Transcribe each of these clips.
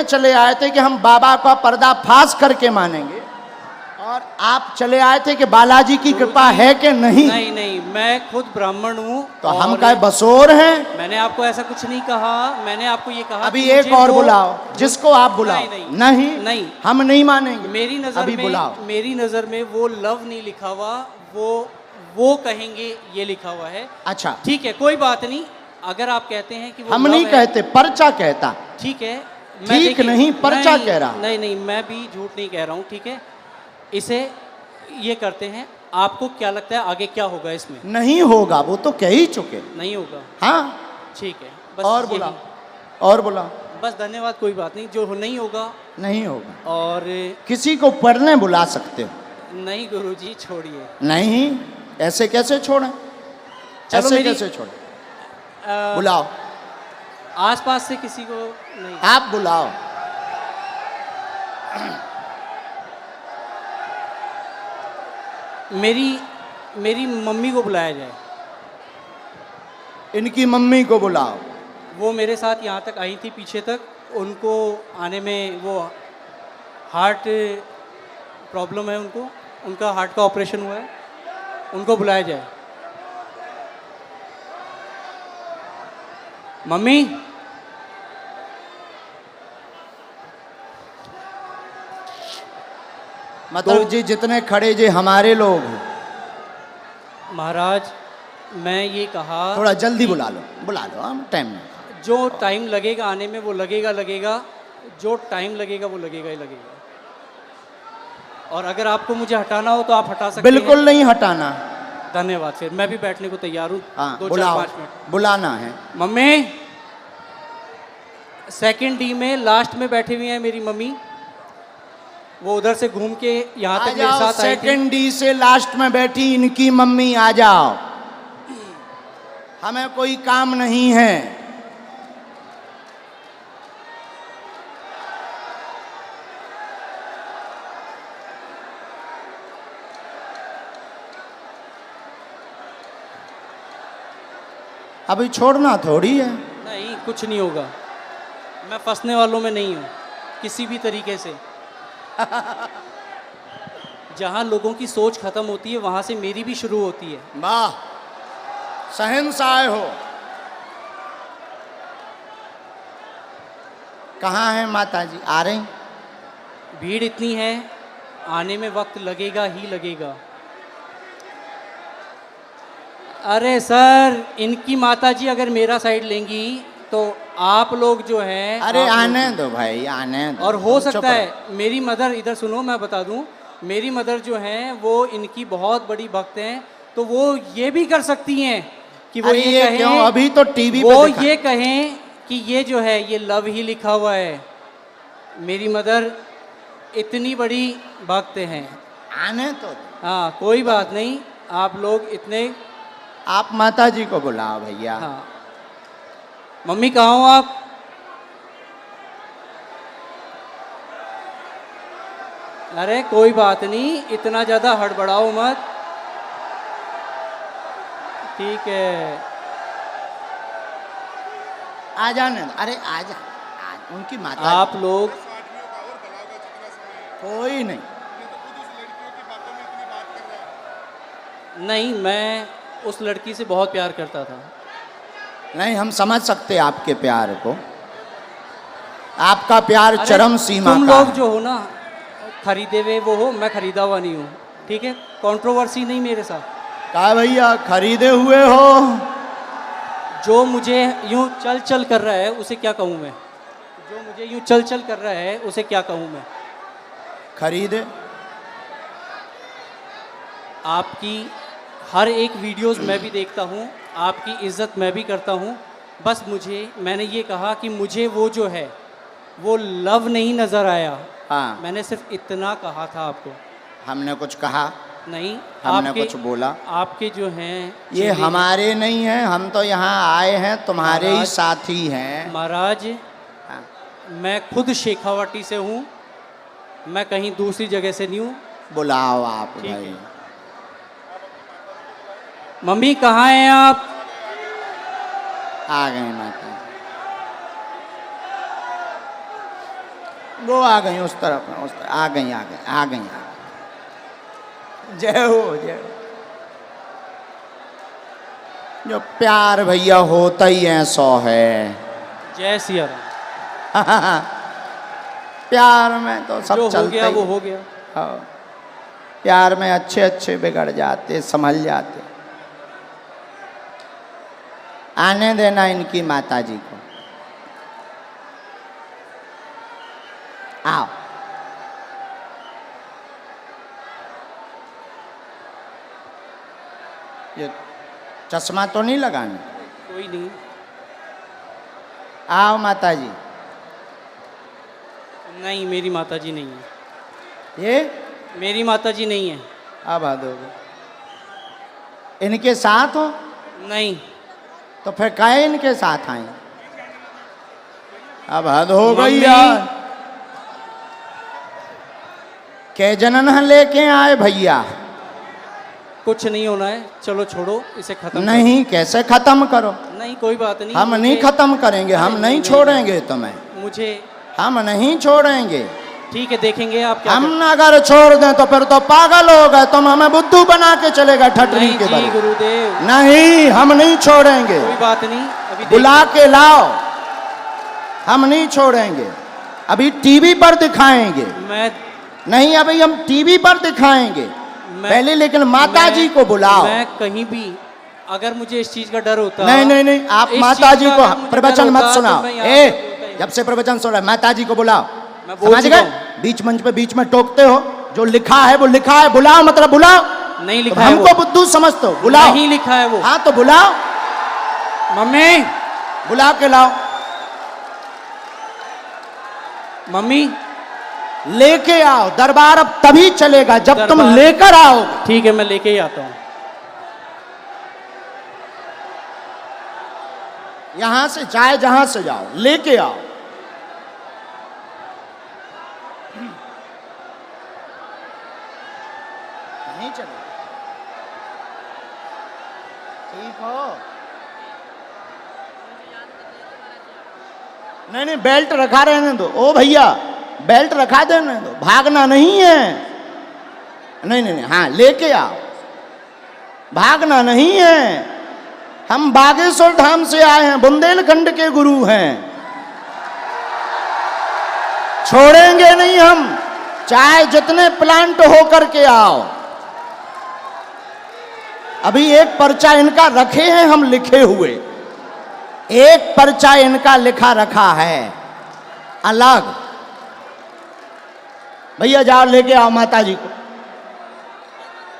चले आए थे कि हम बाबा का पर्दाफाश करके मानेंगे, और आप चले आए थे कि बालाजी की कृपा है कि नहीं। नहीं नहीं, मैं खुद ब्राह्मण हूँ। तो हम क्या बसोर हैं? मैंने आपको ऐसा कुछ नहीं कहा, मैंने आपको ये कहा अभी एक और बुलाओ, जिसको आप बुलाओ। नहीं नहीं, हम नहीं मानेंगे। मेरी नजर अभी में बुलाओ। मेरी नजर में वो लव नहीं लिखा हुआ, वो कहेंगे ये लिखा हुआ है। अच्छा ठीक है, कोई बात नहीं। अगर आप कहते हैं कि वो हम नहीं कहते, पर्चा कहता। ठीक है, ठीक नहीं, पर्चा कह रहा। नहीं नहीं, मैं भी झूठ नहीं कह रहा हूँ। ठीक है, इसे ये करते हैं। आपको क्या लगता है आगे क्या होगा इसमें? नहीं होगा, वो तो कह ही चुके। नहीं होगा। हाँ ठीक है, बस और बुला, और बुला। बस धन्यवाद, कोई बात नहीं। जो नहीं होगा नहीं होगा। और किसी को पढ़ने बुला सकते हो? नहीं गुरुजी, छोड़िए। नहीं, ऐसे कैसे छोड़ें? ऐसे कैसे छोड़ें? बुलाओ आसपास से किसी को। नहीं, आप बुलाओ। मेरी मम्मी को बुलाया जाए। इनकी मम्मी को बुलाओ। वो मेरे साथ यहाँ तक आई थी, पीछे तक। उनको आने में वो हार्ट प्रॉब्लम है, उनका हार्ट का ऑपरेशन हुआ है, उनको बुलाया जाए। मम्मी, मतलब जी जितने खड़े जी हमारे लोग हैं। महाराज, मैं ये कहा थोड़ा जल्दी बुला लो, हम टाइम में। जो टाइम लगेगा आने में वो लगेगा, जो टाइम लगेगा वो लगेगा ही लगेगा। और अगर आपको मुझे हटाना हो तो आप हटा सकते हैं। बिल्कुल नहीं हटाना। धन्यवाद। फिर मैं भी बैठने को तैयार हूँ। हाँ, 2-4-5 मिनट बुलाना है। मम्मी, सेकंड डी में लास्ट में बैठी हुई है मेरी मम्मी। वो उधर से घूम के यहाँ तक मेरे साथ आई थी। सेकंड डी से लास्ट में बैठी इनकी मम्मी, आ जाओ, हमें कोई काम नहीं है। अभी छोड़ना थोड़ी है। नहीं, कुछ नहीं होगा। मैं फंसने वालों में नहीं हूँ किसी भी तरीके से। जहाँ लोगों की सोच खत्म होती है वहाँ से मेरी भी शुरू होती है। वाह, शहंशाह हो। कहाँ हैं माता जी? आ रही? भीड़ इतनी है, आने में वक्त लगेगा ही लगेगा। अरे सर, इनकी माता जी अगर मेरा साइड लेंगी तो आप लोग जो हैं। अरे आने दो भाई, आने दो। और हो सकता है मेरी मदर, इधर सुनो मैं बता दूं, मेरी मदर जो हैं वो इनकी बहुत बड़ी भक्त हैं। तो वो ये भी कर सकती हैं कि वो ये कहें, क्यों? अभी तो टीवी वो पे ये कहें कि ये जो है ये लव ही लिखा हुआ है। मेरी मदर इतनी बड़ी भक्त हैं। आने तो। हाँ, कोई बात नहीं। आप लोग इतने, आप माता जी को बुलाओ भैया। हाँ। मम्मी कहाँ हो आप? अरे कोई बात नहीं, इतना ज़्यादा हड़बड़ाओ मत। ठीक है, आ जाने दो। अरे आ जा, उनकी माता। आप लोग कोई नहीं। नहीं, मैं उस लड़की से बहुत प्यार करता था। नहीं, हम समझ सकते आपके प्यार को। आपका प्यार चरम सीमा का। तुम लोग जो हो ना, खरीदे हुए वो हो, मैं खरीदा हुआ नहीं हूँ। ठीक है, कंट्रोवर्सी नहीं मेरे साथ। कहा भैया, खरीदे हुए हो? जो मुझे यूं चल चल कर रहा है उसे क्या कहूँ मैं? जो मुझे यूं चल चल कर रहा है उसे क्या कहूँ मैं? खरीदे। आपकी हर एक वीडियोस मैं भी देखता हूँ, आपकी इज्जत मैं भी करता हूँ। बस मैंने ये कहा कि मुझे वो जो है वो लव नहीं नज़र आया। हाँ, मैंने सिर्फ इतना कहा था आपको। हमने कुछ कहा नहीं, हमने कुछ बोला? आपके जो हैं ये हमारे नहीं हैं, हम तो यहाँ आए हैं, तुम्हारे ही साथी हैं महाराज। हाँ। मैं खुद शेखावाटी से हूँ, मैं कहीं दूसरी जगह से नहीं हूँ। बुलाओ आप भाई। मम्मी कहाँ हैं आप? आ गए माता। वो आ गई उस तरफ, आ गई आ गई आ गई आ गई। जय हो जय हो। जो प्यार भैया होता ही ऐसा है। जय सिया राम। प्यार में तो सब जो चलता हो गया ही वो है। हो गया। हाँ। प्यार में अच्छे अच्छे बिगड़ जाते, संभल जाते। आने देना इनकी माता जी को। आओ। ये चश्मा तो नहीं लगाना? कोई नहीं। आओ माता जी। नहीं, मेरी माता जी नहीं है। ये मेरी माता जी नहीं है। अब हद हो गई। इनके साथ हो? नहीं। तो फिर काहे इनके साथ आए? अब हद हो गई मम्मी। यार। के जनन लेके आए भैया? कुछ नहीं होना है, चलो छोड़ो इसे खत्म नहीं, कैसे खत्म करो? करो। नहीं कोई बात नहीं। हम नहीं मुझे- खत्म करेंगे, हम नहीं, नहीं नहीं, छोड़ेंगे तुम्हें, मुझे हम नहीं छोड़ेंगे। ठीक है, देखेंगे आप क्या हम अगर छोड़ दें तो फिर तो पागल हो गए, तुम हमें बुद्धू बना के चलेगा ठटरी नहीं के जी तरह। गुरुदेव, नहीं, हम नहीं छोड़ेंगे। कोई बात नहीं। अभी बुला के लाओ, हम नहीं छोड़ेंगे। अभी टीवी पर दिखाएंगे। मैं नहीं, अभी हम टीवी पर दिखाएंगे पहले, लेकिन माता जी को बुलाओ। मैं कहीं भी अगर मुझे इस चीज का डर होता। नहीं नहीं नहीं, आप इस माता चीज जी का को अगर मुझे प्रवचन डर मत होता, सुनाओ। तो मैं यहाँ ए, पे बोलता ही नहीं। जब से प्रवचन सुना, माता जी को बुलाओ। मैं बोल समझ चुका गए? हूँ। बीच मंच पे बीच में टोकते हो, जो लिखा है वो लिखा है, बुलाओ मतलब बुलाओ। नहीं तो लिखा है हमको वो। बुद्धू समझते हो, बुलाओ। नहीं लिखा है वो। हाँ तो बुलाओ, मम्मी, बुला के लाओ। मम्मी। लेके आओ। दरबार अब तभी चलेगा जब तुम दरबार- लेकर आओगे। ठीक है, मैं लेके ही आता हूँ। यहां से चाहे जहां से जाओ, लेके आओ। नहीं चलेगा। ठीक हो? नहीं नहीं, बेल्ट रखा रहने दो। ओ भैया, बेल्ट रखा देने दो, भागना नहीं है। नहीं नहीं नहीं, हाँ लेके आओ, भागना नहीं है। हम बागेश्वर धाम से आए हैं, बुंदेलखंड के गुरु हैं, छोड़ेंगे नहीं हम, चाहे जितने प्लांट हो करके आओ। अभी एक पर्चा इनका रखे हैं हम लिखे हुए, एक पर्चा इनका लिखा रखा है अलग। भैया जाओ लेके आओ माता जी को,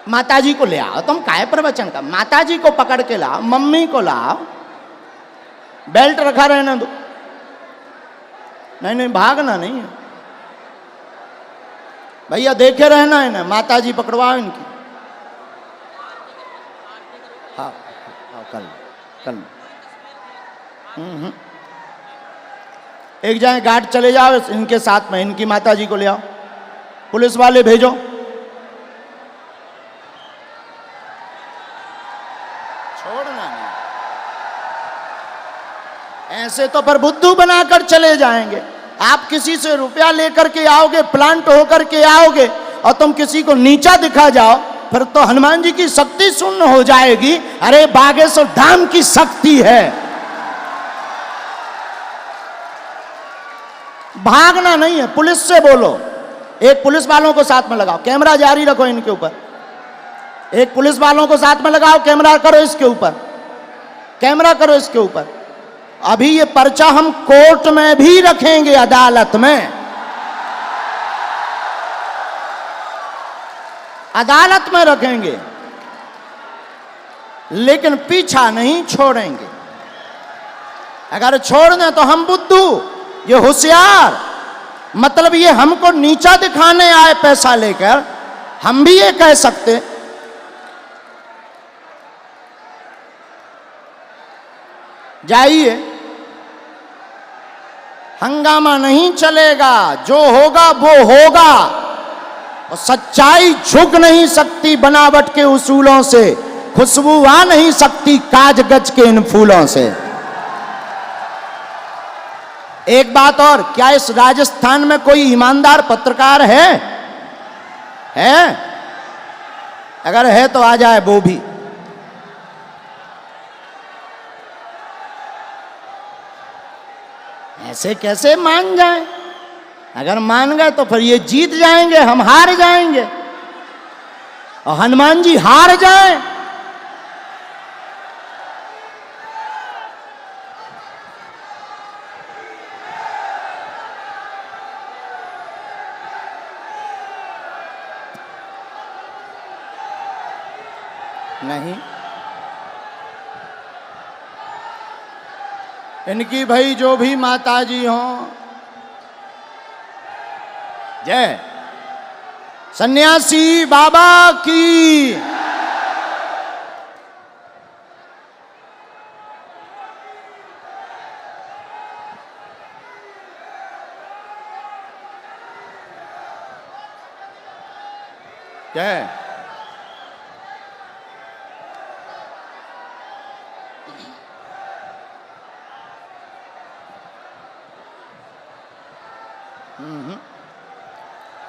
माता जी को ले आओ। तुम काहे प्रवचन का? माता जी को पकड़ के लाओ, मम्मी को लाओ, बेल्ट रखा रहने दो। नहीं नहीं, भागना नहीं है भैया, देखे रहना है ना। माता जी पकड़वाओ इनकी। हाँ हाँ, कल कल एक जाए गार्ड चले जाओ इनके साथ में, इनकी माता जी को ले आओ। पुलिस वाले भेजो। छोड़ना नहीं, ऐसे तो पर बुद्धू बनाकर चले जाएंगे। आप किसी से रुपया लेकर के आओगे, प्लांट होकर के आओगे, और तुम किसी को नीचा दिखा जाओ, फिर तो हनुमान जी की शक्ति शून्य हो जाएगी। अरे बागेश्वर धाम की शक्ति है। भागना नहीं है, पुलिस से बोलो। एक पुलिस वालों को साथ में लगाओ, कैमरा जारी रखो इनके ऊपर। एक पुलिस वालों को साथ में लगाओ, कैमरा करो इसके ऊपर, कैमरा करो इसके ऊपर। अभी ये पर्चा हम कोर्ट में भी रखेंगे, अदालत में, अदालत में रखेंगे, लेकिन पीछा नहीं छोड़ेंगे। अगर छोड़ दें तो हम बुद्धू, ये होशियार, मतलब ये हमको नीचा दिखाने आए पैसा लेकर, हम भी ये कह सकते। जाइए, हंगामा नहीं चलेगा, जो होगा वो होगा। और सच्चाई झुक नहीं सकती बनावट के उसूलों से, खुशबू आ नहीं सकती काज गज के इन फूलों से। एक बात और, क्या इस राजस्थान में कोई ईमानदार पत्रकार है? अगर है तो आ जाए वो भी। ऐसे कैसे मान जाए? अगर मान गए तो फिर ये जीत जाएंगे, हम हार जाएंगे, और हनुमान जी हार जाए। नहीं, इनकी भाई जो भी माता जी हों, जय सन्यासी बाबा की। जय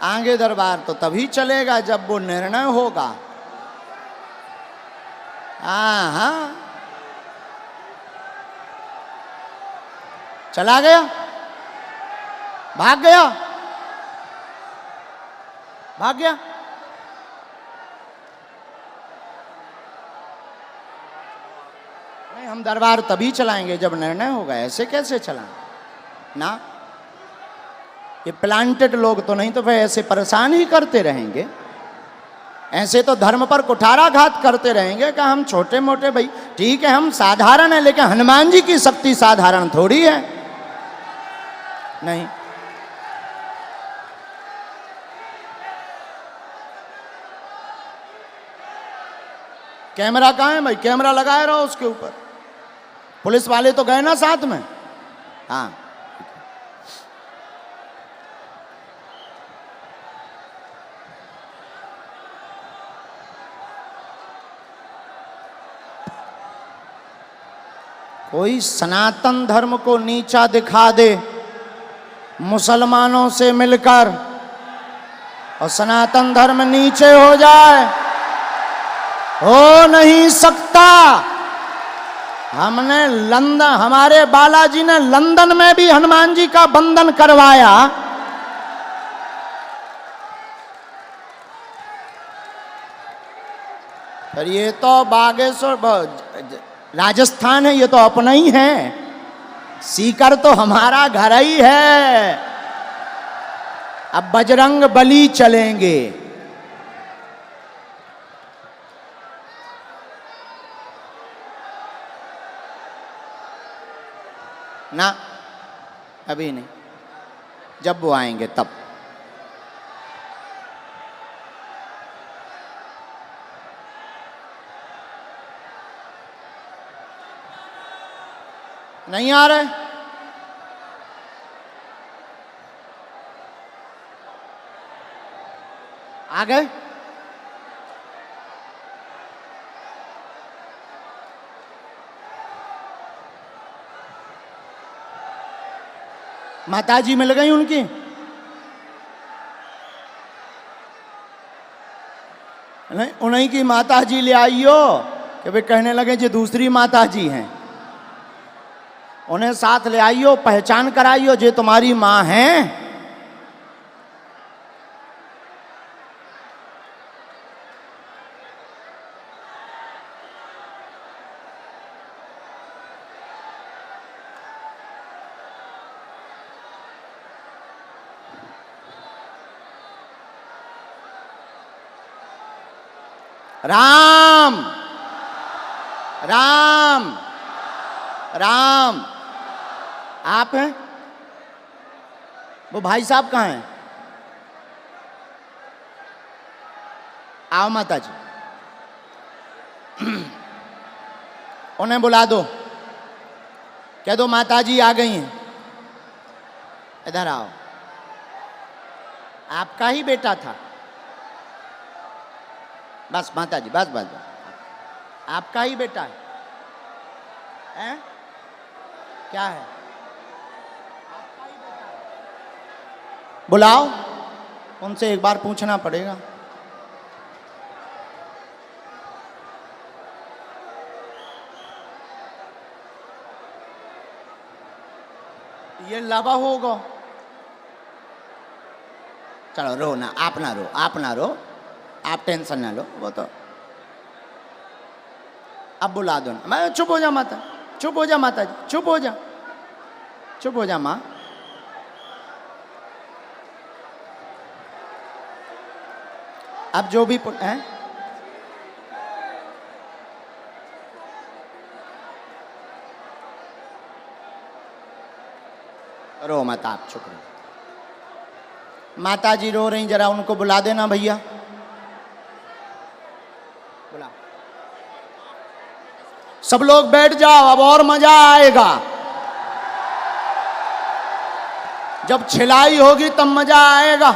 आगे दरबार तो तभी चलेगा जब वो निर्णय होगा। हाँ, चला गया, भाग गया, भाग गया। नहीं, हम दरबार तभी चलाएंगे जब निर्णय होगा। ऐसे कैसे चलाएं ना? ये प्लांटेड लोग तो नहीं, तो फिर ऐसे परेशान ही करते रहेंगे। ऐसे तो धर्म पर कुठाराघात करते रहेंगे कि हम छोटे मोटे, भाई ठीक है हम साधारण है, लेकिन हनुमान जी की शक्ति साधारण थोड़ी है। नहीं, कैमरा कहाँ है भाई? कैमरा लगाए रहो उसके ऊपर। पुलिस वाले तो गए ना साथ में? हाँ, कोई सनातन धर्म को नीचा दिखा दे मुसलमानों से मिलकर, और सनातन धर्म नीचे हो जाए, हो नहीं सकता। हमने लंदन, हमारे बालाजी ने लंदन में भी हनुमान जी का बंधन करवाया। पर ये तो बागेश्वर राजस्थान है, ये तो अपना ही है। सीकर तो हमारा घर ही है। अब बजरंग बली चलेंगे। ना, अभी नहीं, जब वो आएंगे तब। नहीं आ रहे? आ गए? माताजी मिल गई उनकी? नहीं, उन्हीं की माताजी ले आइयो कि वे कहने लगे जो दूसरी माताजी हैं। उन्हें साथ ले आइयो, पहचान कराइयो जो तुम्हारी माँ हैं। राम राम राम। आप हैं? वो भाई साहब कहाँ हैं? आओ माता जी, उन्हें बुला दो, कह दो माता जी आ गई हैं, इधर आओ। आपका ही बेटा था? बस माता जी, बस बस बस, आपका ही बेटा है? हैं? क्या है? बुलाओ, उनसे एक बार पूछना पड़ेगा। ये लावा होगा। चलो रो ना, आप ना रो, आप ना रो, आप टेंशन ना लो, वो तो अब बुला दो ना। मैं चुप हो जा माता, चुप हो जा माता जी, चुप हो जा, चुप हो जा माँ। अब जो भी हैं, रो मत, आप चुप रहो। माता जी रो रही, जरा उनको बुला देना भैया, बुला। सब लोग बैठ जाओ, अब और मजा आएगा। जब छिलाई होगी तब मजा आएगा।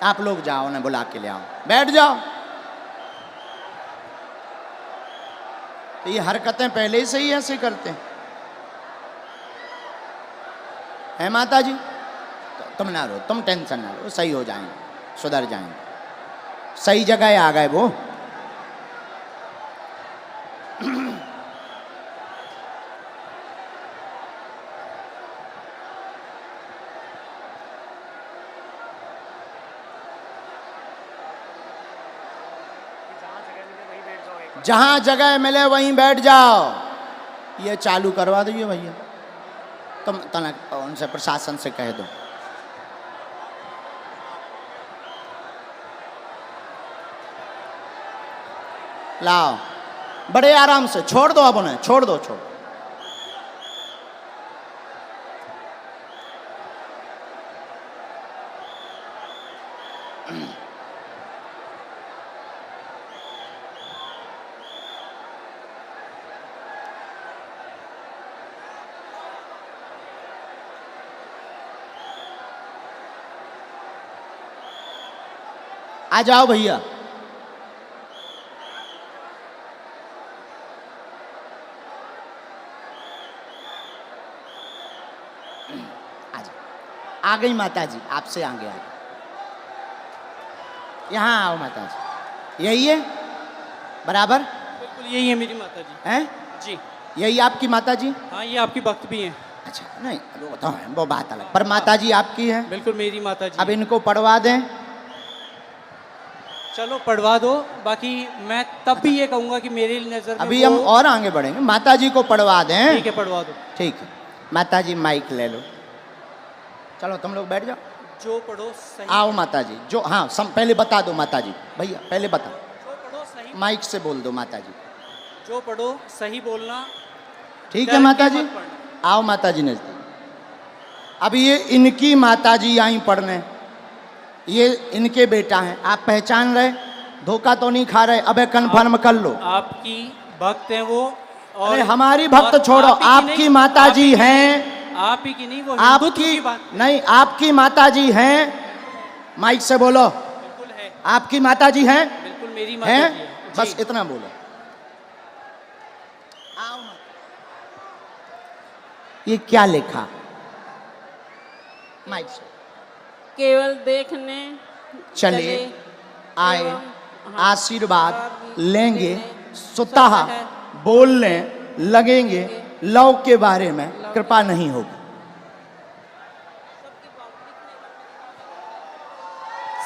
आप लोग जाओ, उन्हें बुला के ले आओ, बैठ जाओ। तो ये हरकतें पहले से ही ऐसे करते हैं माता जी। तो तुम ना रो, तुम टेंशन ना लो, सही हो जाएंगे, सुधर जाएंगे, सही जगह आ गए वो। जहां जगह मिले वहीं बैठ जाओ। ये चालू करवा दीजिए भैया, तुम तनक उनसे प्रशासन से कह दो। लाओ, बड़े आराम से छोड़ दो, अब उन्हें छोड़ दो, छोड़। आ जाओ भैया, आ गई माता जी, आपसे आगे आ गई। यहाँ आओ माता जी, यही है बराबर? बिल्कुल यही है मेरी माता जी। हैं जी, यही आपकी माता जी? हाँ ये आपकी भक्त भी हैं। अच्छा, नहीं वो तो है, वो बात अलग, पर माता जी आपकी है। बिल्कुल मेरी माता जी। अब इनको पढ़वा दें। चलो पढ़वा दो, बाकी मैं तब भी ये कहूँगा कि मेरी नज़र में अभी हम और आगे बढ़ेंगे, माता जी को पढ़वा दें। ठीक है, पढ़वा दो। ठीक है, माता जी माइक ले लो, चलो तुम लोग बैठ जाओ। जो पढ़ो सही। आओ माता जी, जो हाँ पहले बता दो माता जी, भैया पहले बता, जो पढ़ो सही, माइक से बोल दो माता जी। जो पढ़ो सही बोलना। ठीक है माता जी, आओ माता जी नजदीक। अब ये इनकी माता जी आई पढ़ने, ये इनके बेटा हैं, आप पहचान रहे, धोखा तो नहीं खा रहे? अबे कन्फर्म कर लो। आपकी भक्त हैं वो, और अरे हमारी भक्त छोड़ो, आपकी माता जी हैं। आप ही की नहीं, वो आपकी बात नहीं, आपकी माता जी हैं, माइक से बोलो। बिल्कुल है, आपकी माता जी हैं? बिल्कुल मेरी माता हैं? जी है। बस इतना बोलो। आओ। ये क्या लिखा माइक से? केवल देखने चले आए, आशीर्वाद लेंगे, स्वतः बोलने लगेंगे, लव के बारे में कृपा नहीं होगी।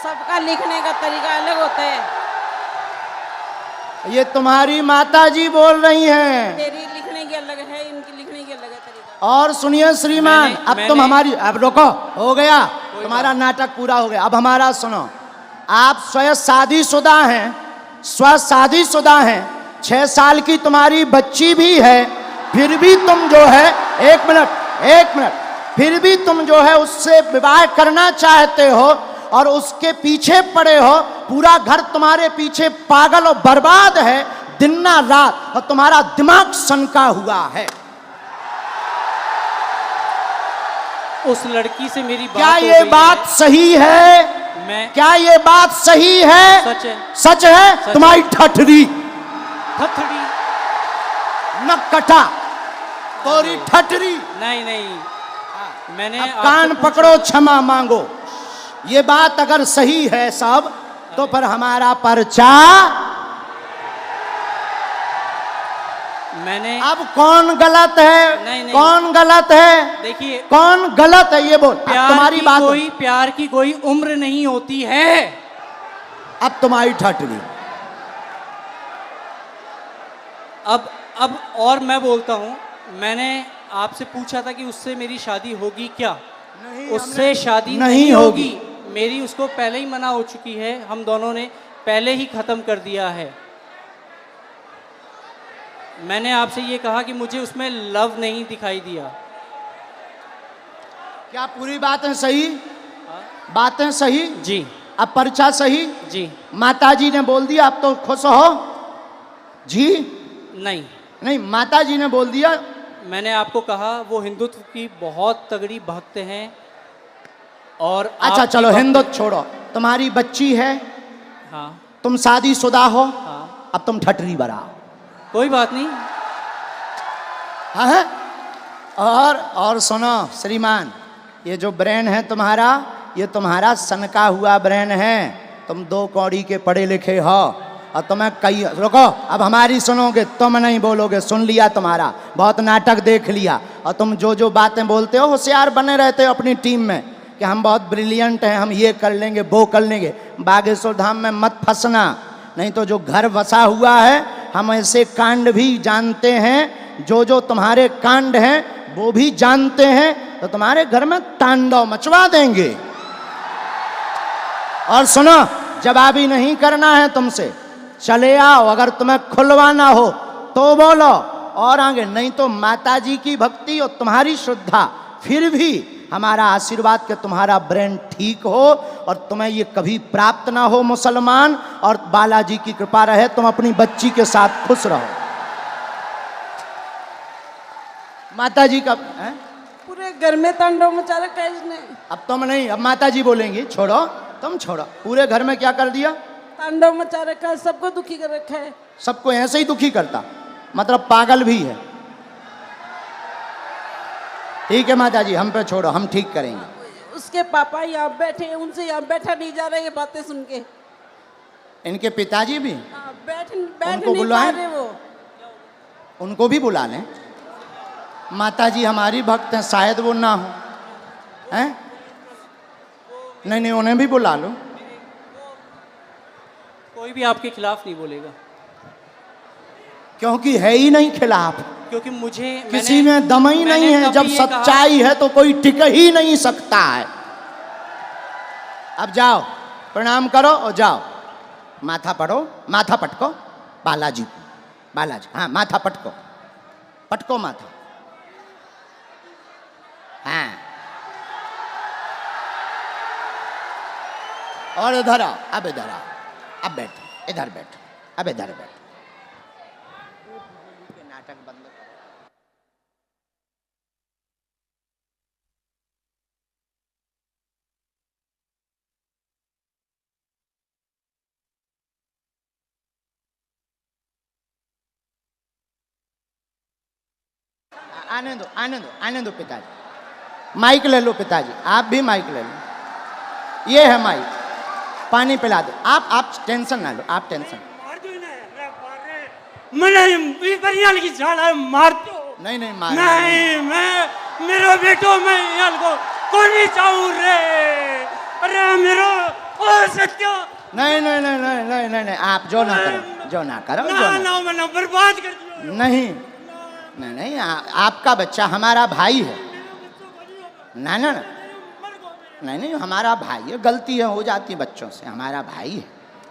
सबका लिखने का तरीका अलग होता है। ये तुम्हारी माता जी बोल रही हैं। तेरी लिखने की अलग है, इनकी लिखने की अलग है तरीका। और सुनिए श्रीमान, अब तुम हमारी, अब रोको, हो गया तुम्हारा नाटक पूरा हो गया। अब हमारा सुनो, आप स्वयं शादीशुदा हैं, शादीशुदा हैं, 6 साल की तुम्हारी बच्ची भी है, फिर भी तुम जो है, एक मिनट, फिर भी तुम जो है उससे विवाह करना चाहते हो और उसके पीछे पड़े हो। पूरा घर तुम्हारे पीछे पागल और बर्बाद है दिन ना रात, और तुम्हारा दिमाग सनका हुआ है। उस लड़की से मेरी बात क्या हो ये गई बात है। सही है? क्या ये बात सही है? सच है। सच है? सच तुम्हारी ठठरी थथड़ी न कटा, तोरी ठठरी। नहीं, मैंने अब आपसे कान पूछा- पकड़ो, क्षमा मांगो। ये बात अगर सही है सब, तो फिर हमारा पर्चा। मैंने अब कौन गलत है? नहीं, नहीं। कौन गलत है? देखिए, कौन गलत है ये बोल। अब तुम्हारी बात, प्यार की कोई उम्र नहीं होती है। अब तुम्हारी ठटरी। अब और मैं बोलता हूँ, मैंने आपसे पूछा था कि उससे मेरी शादी होगी क्या? उससे शादी नहीं होगी। मेरी उसको पहले ही मना हो चुकी है, हम दोनों ने पहले ही ख़त्म कर दिया है। मैंने आपसे ये कहा कि मुझे उसमें लव नहीं दिखाई दिया। क्या पूरी बातें सही? बातें सही जी अब पर्चा सही। जी। माता जी ने बोल दिया, अब तो खुश हो जी? नहीं, नहीं, माता जी ने बोल दिया। मैंने आपको कहा वो हिंदुत्व की बहुत तगड़ी भक्त हैं। और अच्छा आपकी चलो भक्त- हिंदुत्व छोड़ो, तुम्हारी बच्ची है, हाँ तुम शादीशुदा हो, हाँ, अब तुम ठटरी बराओ। कोई बात नहीं। हाँ? और सुनो श्रीमान, ये जो ब्रेन है तुम्हारा, ये तुम्हारा सनका हुआ ब्रेन है। तुम 2 कौड़ी के पढ़े लिखे हो, और तुम्हें कई, रुको, अब हमारी सुनोगे, तुम नहीं बोलोगे। सुन लिया तुम्हारा, बहुत नाटक देख लिया, और तुम जो जो बातें बोलते हो होशियार बने रहते हो अपनी टीम में कि हम बहुत ब्रिलियंट हैं, हम ये कर लेंगे वो कर लेंगे। बागेश्वर धाम में मत फंसना, नहीं तो जो घर बसा हुआ है, हम ऐसे कांड भी जानते हैं, जो जो तुम्हारे कांड हैं वो भी जानते हैं, तो तुम्हारे घर में तांडव मचवा देंगे। और सुनो, जवाबी नहीं करना है तुमसे, चले आओ। अगर तुम्हें खुलवाना हो तो बोलो, और आगे नहीं तो माताजी की भक्ति और तुम्हारी श्रद्धा, फिर भी हमारा आशीर्वाद कि तुम्हारा ब्रेन ठीक हो और तुम्हें ये कभी प्राप्त ना हो मुसलमान, और बालाजी की कृपा रहे, तुम अपनी बच्ची के साथ खुश रहो। माताजी का है? पूरे घर में तांडव मचा रखा है इसने। अब तुम नहीं, अब माताजी बोलेंगी, छोड़ो, तुम छोड़ो। पूरे घर में क्या कर दिया? तांडव मचा रखा है, सबको दुखी कर रखा है। सबको ऐसे ही दुखी करता, मतलब पागल भी है। ठीक है माताजी, हम पे छोड़ो, हम ठीक करेंगे। उसके पापा यहाँ बैठे हैं, उनसे यहाँ बैठा नहीं जा रहा है ये बातें सुन के। इनके पिताजी भी, हाँ, बैठ उनको नहीं पा बुलाएं? रहे वो। उनको भी बुला लें। माताजी हमारी भक्त हैं, शायद वो ना हो, हैं? नहीं नहीं, उन्हें भी बुला लो। कोई भी आपके खिलाफ नहीं बोलेगा, क्योंकि है ही नहीं खिलाफ, क्योंकि मुझे किसी में दम ही नहीं है। जब सच्चाई है तो कोई टिक ही नहीं सकता है। अब जाओ, प्रणाम करो और जाओ, माथा पढ़ो, माथा पटको। बालाजी, बालाजी, हाँ माथा पटको, पटको माथा। हाँ, और इधर आओ, अब इधर आओ, अब बैठो, इधर बैठो, अब इधर बैठो। नाटक बंद करो। आने दो, आने दो, आने दो पिताजी। माइक ले लो पिताजी, आप भी माइक ले लो। ये है माइक, पानी पिला दो। आप टेंशन ना लो, आप टेंशन। मैंने परियाल की झाड़ा मार दो। नहीं नहीं मार नहीं, मैं मेरो बेटो मैं याल को कोनी चाहूं रे। अरे मेरो ओ सत्य। नहीं नहीं नहीं नहीं नहीं नहीं नहीं, आप जो ना करो, जो ना करो, जो ना ना। ना मैंने बर्बाद कर दिया। नहीं नहीं नहीं, आपका बच्चा हमारा भाई है। ना ना ना, नहीं नहीं, हमारा भाई है, गलती है हो जाती है बच्चों से, हमारा भाई है।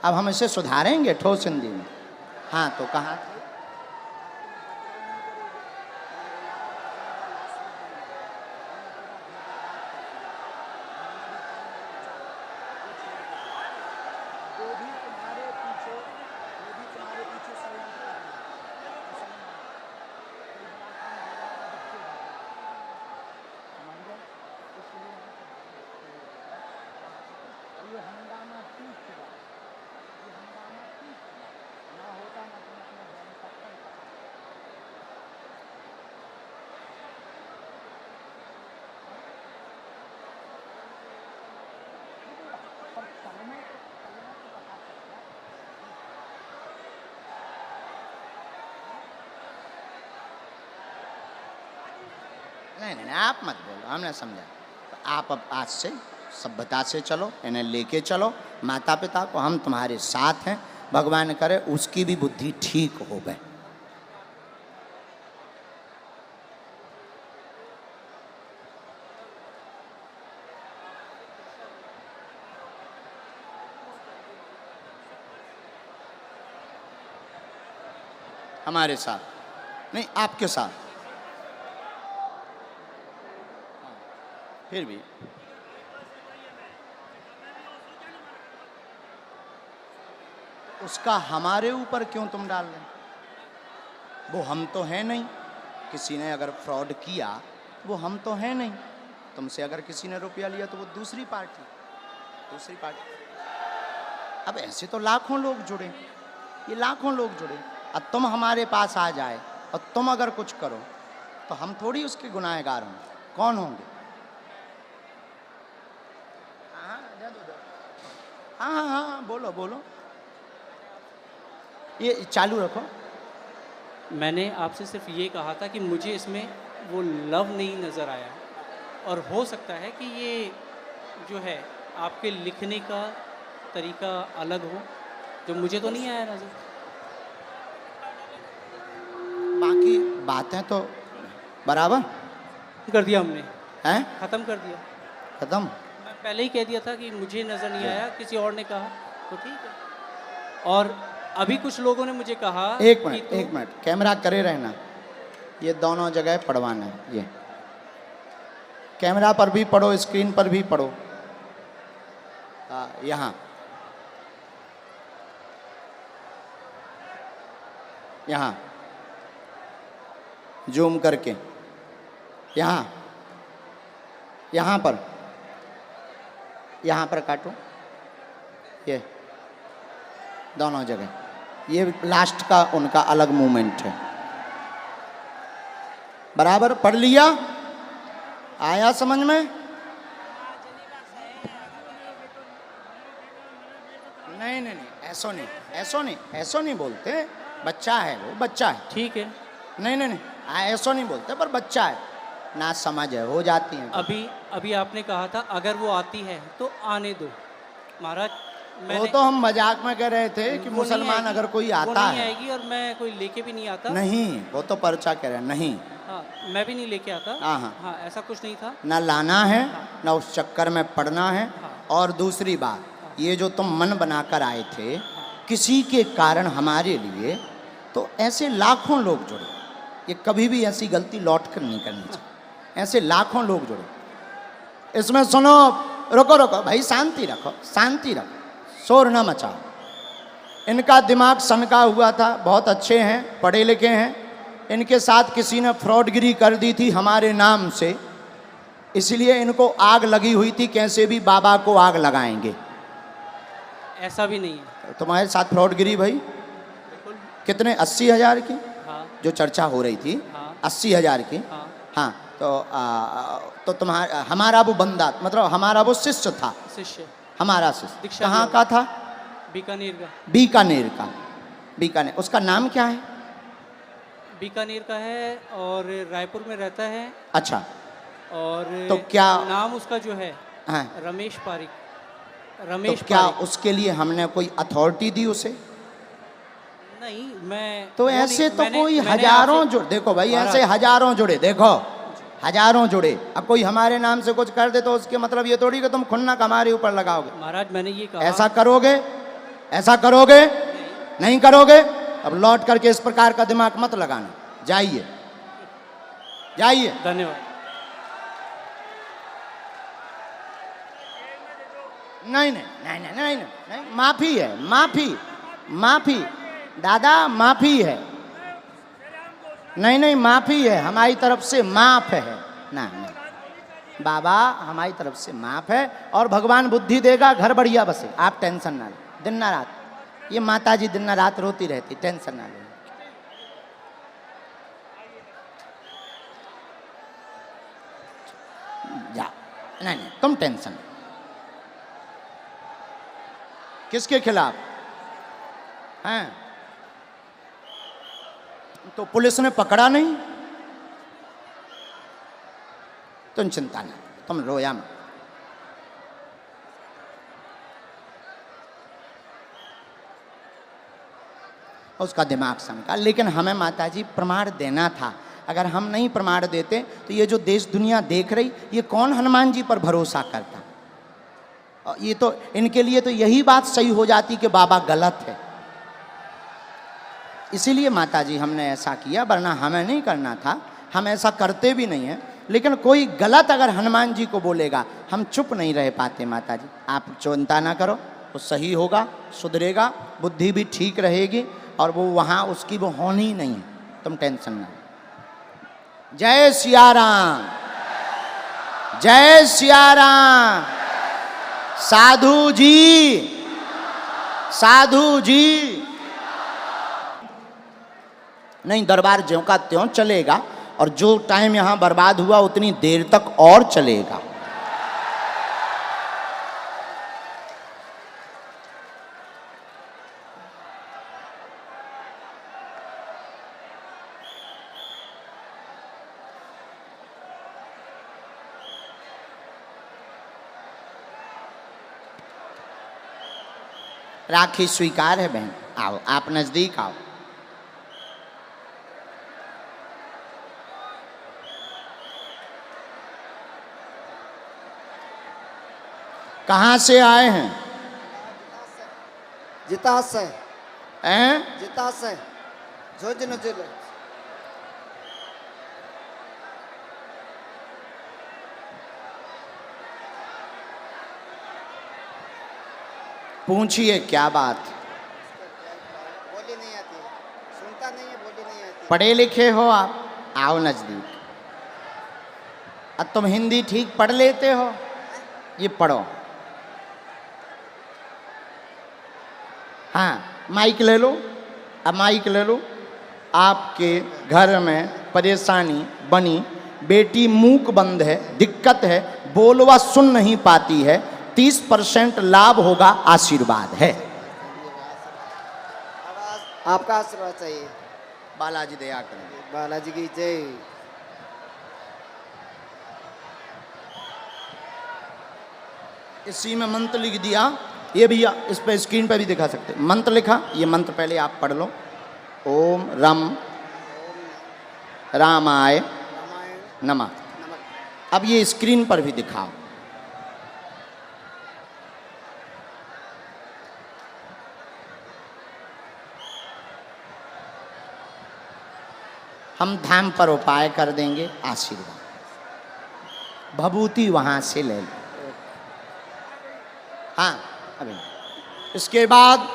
अब हम इसे सुधारेंगे ठोस हिंदी में। हाँ तो कहाँ थे? नहीं नहीं नहीं, आप मत बोलो, हमने समझा। तो आप अब आज से सभ्यता से चलो, इन्हें लेके चलो। माता पिता को हम तुम्हारे साथ हैं, भगवान करे उसकी भी बुद्धि ठीक हो गए। हमारे साथ नहीं, आपके साथ। फिर भी उसका हमारे ऊपर क्यों तुम डाल रहे? वो हम तो हैं नहीं। किसी ने अगर फ्रॉड किया वो हम तो हैं नहीं। तुमसे अगर किसी ने रुपया लिया तो वो दूसरी पार्टी। अब ऐसे तो लाखों लोग जुड़े, ये लाखों लोग जुड़े। अब तुम हमारे पास आ जाए और तुम अगर कुछ करो तो हम थोड़ी उसके गुनाहगार होंगे। कौन होंगे? हाँ, बोलो बोलो, ये चालू रखो। मैंने आपसे सिर्फ ये कहा था कि मुझे इसमें वो लव नहीं नज़र आया, और हो सकता है कि ये जो है आपके लिखने का तरीका अलग हो, जो मुझे तो नहीं आया नज़र। बाकी बातें तो बराबर कर दिया हमने, हैं, ख़त्म कर दिया। खत्म। मैं पहले ही कह दिया था कि मुझे नज़र नहीं आया, किसी और ने कहा तो ठीक है। और अभी कुछ लोगों ने मुझे कहा एक मिनट कैमरा करे रहना, ये दोनों जगह पढ़वाना है। ये कैमरा पर भी पढ़ो, स्क्रीन पर भी पढ़ो। यहाँ यहाँ जूम करके, यहाँ पर काटो, ये दोनों जगह। ये लास्ट का उनका अलग मूवमेंट है। बराबर पढ़ लिया? आया समझ में? नहीं, ऐसो नहीं बोलते। बच्चा है वो, बच्चा है। ठीक है। नहीं, ऐसो नहीं बोलते, पर बच्चा है ना, समझ है, हो जाती है। अभी आपने कहा था अगर वो आती है तो आने दो महाराज। वो तो हम मजाक में कह रहे थे कि वो मुसलमान नहीं अगर कोई आता वो नहीं है, आएगी, और मैं कोई लेके भी नहीं आता। नहीं, वो तो पर्चा कह रहे हैं, नहीं। हाँ, मैं भी नहीं लेके आता। हाँ, ऐसा कुछ नहीं था। ना लाना है, ना उस चक्कर में पड़ना है। और दूसरी बात, ये जो तुम मन बनाकर आए थे किसी के कारण हमारे लिए, तो ऐसे लाखों लोग जुड़े। ये कभी भी ऐसी गलती लौट कर नहीं करनी चाहिए। ऐसे लाखों लोग जुड़े। इसमें सुनो, रुको भाई, शांति रखो, शोर न मचाओ। इनका दिमाग सनका हुआ था, बहुत अच्छे हैं, पढ़े लिखे हैं। इनके साथ किसी ने फ्रॉडगिरी कर दी थी हमारे नाम से, इसलिए इनको आग लगी हुई थी, कैसे भी बाबा को आग लगाएंगे। ऐसा भी नहीं है। तुम्हारे साथ फ्रॉडगिरी भाई कितने? 80,000 की हाँ, जो चर्चा हो रही थी। हाँ, 80,000 की। हाँ, तो तुम्हारा, हमारा वो बंदा, मतलब हमारा वो शिष्य था। शिष्य, हमारा शिष्य दीक्षा कहाँ लिया। का था? बीकानेर का। बीकानेर। उसका नाम क्या है? बीकानेर का है और रायपुर में रहता है। अच्छा, और तो क्या नाम उसका जो है हाँ, रमेश पारिक। तो क्या उसके लिए हमने कोई अथॉरिटी दी उसे? नहीं, मैं तो वो ऐसे नहीं- तो मैंने- कोई मैंने हजारों आपसे- जुड़े, देखो भाई, महाराज, ऐसे हजारों जुड़े, देखो हजारों जुड़े। अब कोई हमारे नाम से कुछ कर दे तो उसके मतलब ये थोड़ी कि तुम खुन्नक हमारे ऊपर लगाओगे। महाराज मैंने ये कहा। ऐसा करोगे? नहीं करोगे? अब लौट करके इस प्रकार का दिमाग मत लगाना। जाइए। धन्यवाद। नहीं, माफी है, माफी दादा, माफी है। नहीं, माफी है हमारी तरफ से, माफ है ना बाबा, हमारी तरफ से माफ है। और भगवान बुद्धि देगा, घर बढ़िया बसे, आप टेंशन ना लो। दिन ना रात ये माता जी दिन ना रात रोती रहती, टेंशन ना लो। जा, नहीं, तुम टेंशन। किसके खिलाफ हैं? तो पुलिस ने पकड़ा नहीं? तुम चिंता ना, तुम रोया मत। उसका दिमाग सनका। लेकिन हमें माताजी प्रमाण देना था। अगर हम नहीं प्रमाण देते तो ये जो देश दुनिया देख रही, ये कौन हनुमान जी पर भरोसा करता। और ये तो इनके लिए तो यही बात सही हो जाती कि बाबा गलत है। इसीलिए माताजी हमने ऐसा किया, वरना हमें नहीं करना था। हम ऐसा करते भी नहीं हैं। लेकिन कोई गलत अगर हनुमान जी को बोलेगा, हम चुप नहीं रह पाते। माताजी आप चिंता ना करो, वो सही होगा, सुधरेगा, बुद्धि भी ठीक रहेगी, और वो वहाँ उसकी वो होनी ही नहीं है। तुम टेंशन ना। जय सिया राम, जय सिया राम। साधु जी, साधु जी। नहीं, दरबार ज्यों का त्यों चलेगा, और जो टाइम यहाँ बर्बाद हुआ उतनी देर तक और चलेगा। राखी स्वीकार है बहन, आओ आप नजदीक आओ। कहाँ से आए हैं? जितास है, हैं? जितास है, झोजन जिले। पूछिए क्या बात। बोली नहीं आती, सुनता नहीं है, बोली नहीं आती। पढ़े लिखे हो आप, आओ नजदीक। अब तुम हिंदी ठीक पढ़ लेते हो, ये पढ़ो। हाँ, माइक ले लो, अब माइक ले लो। आपके घर में परेशानी बनी, बेटी मूक बंद है, दिक्कत है, बोलवा सुन नहीं पाती है, 30% लाभ होगा, आशीर्वाद है। आपका आशीर्वाद चाहिए। बालाजी दया करें। बालाजी की जय। इसी में मंत्र लिख दिया, ये भैया इस पे स्क्रीन पे भी दिखा सकते हैं। मंत्र लिखा, ये मंत्र पहले आप पढ़ लो। ओम रम रामाय रामायण नमः। नमक। अब ये स्क्रीन पर भी दिखाओ। हम धाम पर उपाय कर देंगे, आशीर्वाद भभूति वहां से ले लो। हाँ, अभी इसके बाद